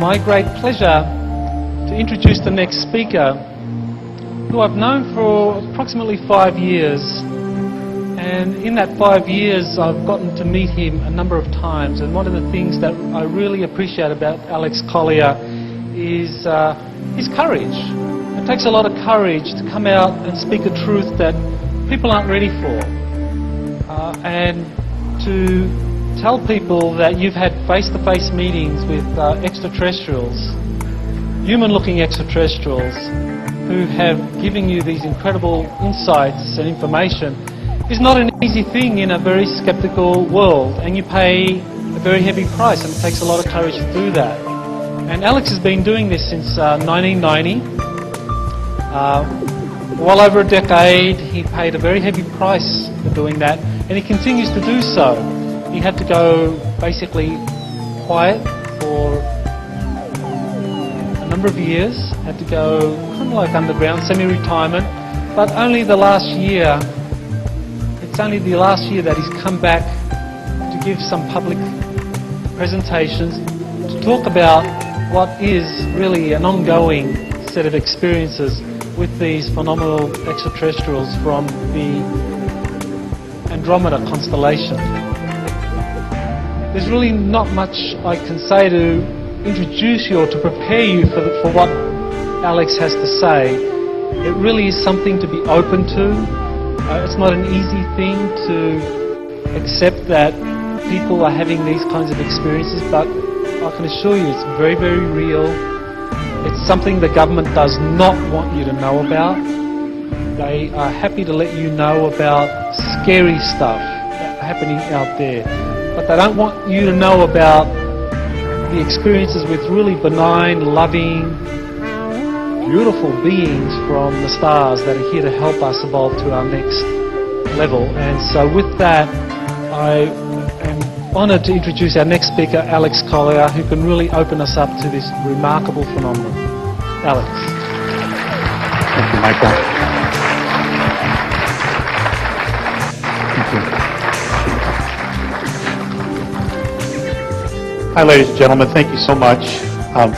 my great pleasure to introduce the next speaker, who I've known for approximately 5 years. And in that 5 years, I've gotten to meet him a number of times. And one of the things that I really appreciate about Alex Collier is his courage. It takes a lot of courage to come out and speak a truth that people aren't ready for. And to tell people that you've had face-to-face meetings with extraterrestrials, human-looking extraterrestrials, who have given you these incredible insights and information is not an easy thing in a very skeptical world, and you pay a very heavy price, and it takes a lot of courage to do that. And Alex has been doing this since 1990. Well over a decade. He paid a very heavy price for doing that, and he continues to do so. He had to go basically quiet for a number of years, had to go kind of like underground, semi-retirement, but only the last year, it's only the last year that he's come back to give some public presentations to talk about what is really an ongoing set of experiences with these phenomenal extraterrestrials from the Andromeda constellation. There's really not much I can say to introduce you or to prepare you for what Alex has to say. It really is something to be open to. It's not an easy thing to accept that people are having these kinds of experiences, but I can assure you it's very, very real. It's something the government does not want you to know about. They are happy to let you know about scary stuff happening out there, but they don't want you to know about the experiences with really benign, loving, beautiful beings from the stars that are here to help us evolve to our next level. And so with that, I am honoured to introduce our next speaker, Alex Collier, who can really open us up to this remarkable phenomenon. Alex. Thank you, Michael. Hi, ladies and gentlemen. Thank you so much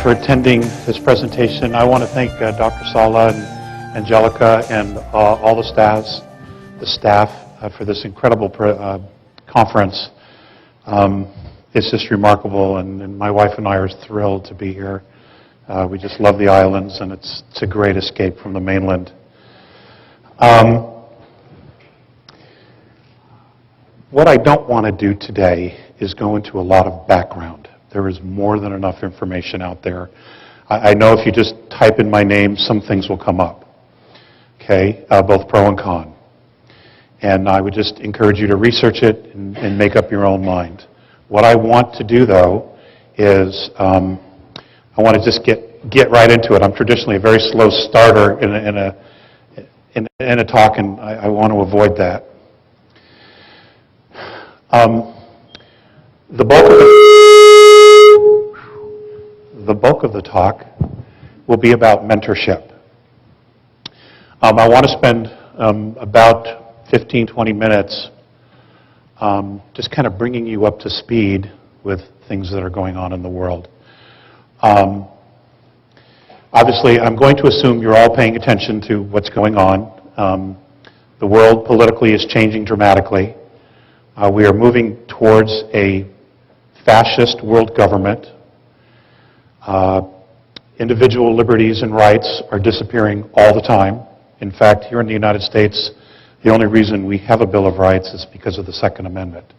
for attending this presentation. I want to thank Dr. Sala and Angelica and all the staff for this incredible conference. It's just remarkable, and my wife and I are thrilled to be here. We just love the islands, and it's a great escape from the mainland. What I don't want to do today is go into a lot of background. There is more than enough information out there. I know if you just type in my name, some things will come up, okay, both pro and con. And I would just encourage you to research it and make up your own mind. What I want to do, though, is I want to just get right into it. I'm traditionally a very slow starter in a talk, and I want to avoid that. The bulk of the talk will be about mentorship. I want to spend about 15-20 minutes just kind of bringing you up to speed with things that are going on in the world. Obviously, I'm going to assume you're all paying attention to what's going on. The world politically is changing dramatically. We are moving towards a fascist world government. Individual liberties and rights are disappearing all the time. In fact, here in the United States, the only reason we have a Bill of Rights is because of the Second Amendment,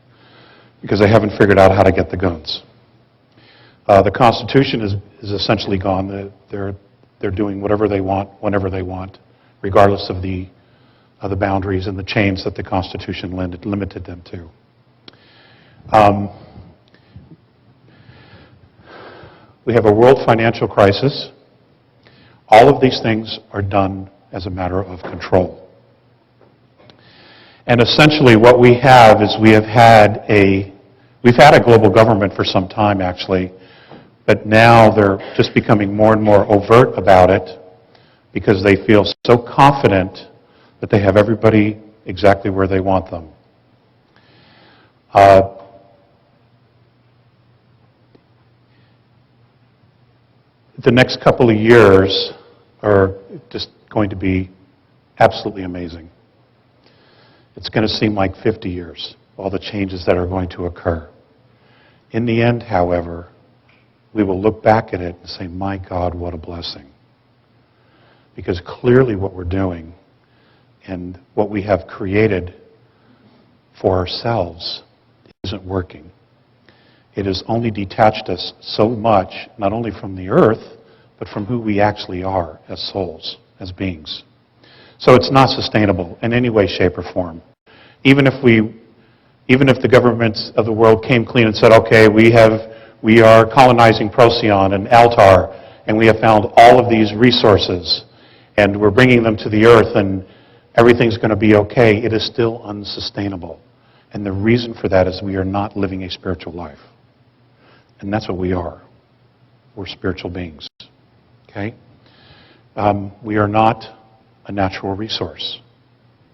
because they haven't figured out how to get the guns. The Constitution is essentially gone. They're doing whatever they want, whenever they want, regardless of the boundaries and the chains that the Constitution limited them to. We have a world financial crisis. All of these things are done as a matter of control. And essentially what we have is we've had a global government for some time, actually, but now they're just becoming more and more overt about it because they feel so confident that they have everybody exactly where they want them. the next couple of years are just going to be absolutely amazing. It's going to seem like 50 years, all the changes that are going to occur. In the end, however, we will look back at it and say, my God, what a blessing. Because clearly what we're doing and what we have created for ourselves isn't working. It has only detached us so much, not only from the earth, but from who we actually are as souls, as beings. So it's not sustainable in any way, shape, or form. Even if the governments of the world came clean and said, okay, we are colonizing Procyon and Altar, and we have found all of these resources, and we're bringing them to the earth, and everything's going to be okay, it is still unsustainable. And the reason for that is we are not living a spiritual life. And that's what we are. We're spiritual beings. Okay? We are not a natural resource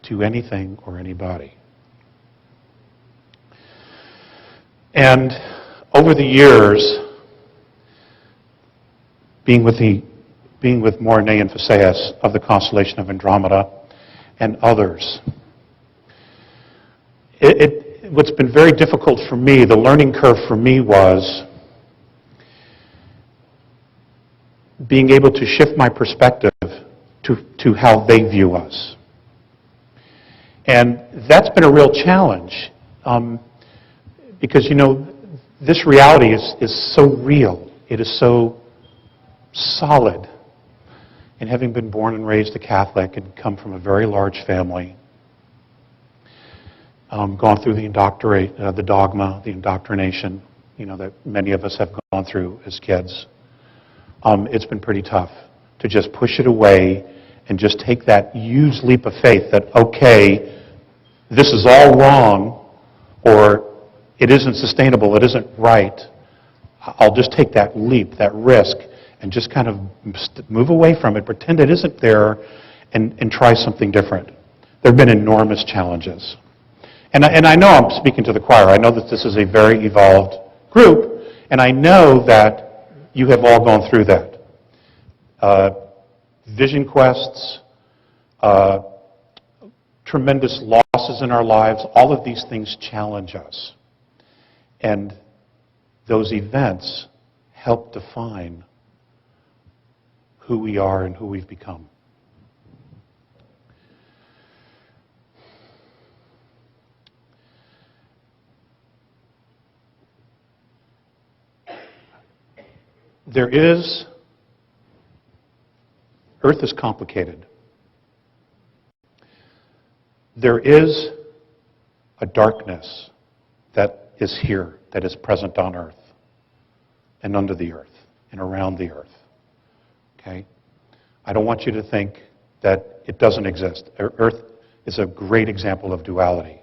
to anything or anybody. And over the years, being with Morine and Phaseus of the constellation of Andromeda and others, what's been very difficult for me, the learning curve for me was being able to shift my perspective to how they view us. And that's been a real challenge because, this reality is so real. It is so solid. And having been born and raised a Catholic and come from a very large family, gone through the dogma, the indoctrination, that many of us have gone through as kids, it's been pretty tough to just push it away and just take that huge leap of faith that, okay, this is all wrong, or it isn't sustainable, it isn't right. I'll just take that leap, that risk, and just kind of move away from it, pretend it isn't there, and try something different. There have been enormous challenges. And I know I'm speaking to the choir. I know that this is a very evolved group, and I know that you have all gone through that. Vision quests, tremendous losses in our lives, all of these things challenge us. And those events help define who we are and who we've become. Earth is complicated. There is a darkness that is here, that is present on Earth, and under the Earth, and around the Earth. Okay? I don't want you to think that it doesn't exist. Earth is a great example of duality.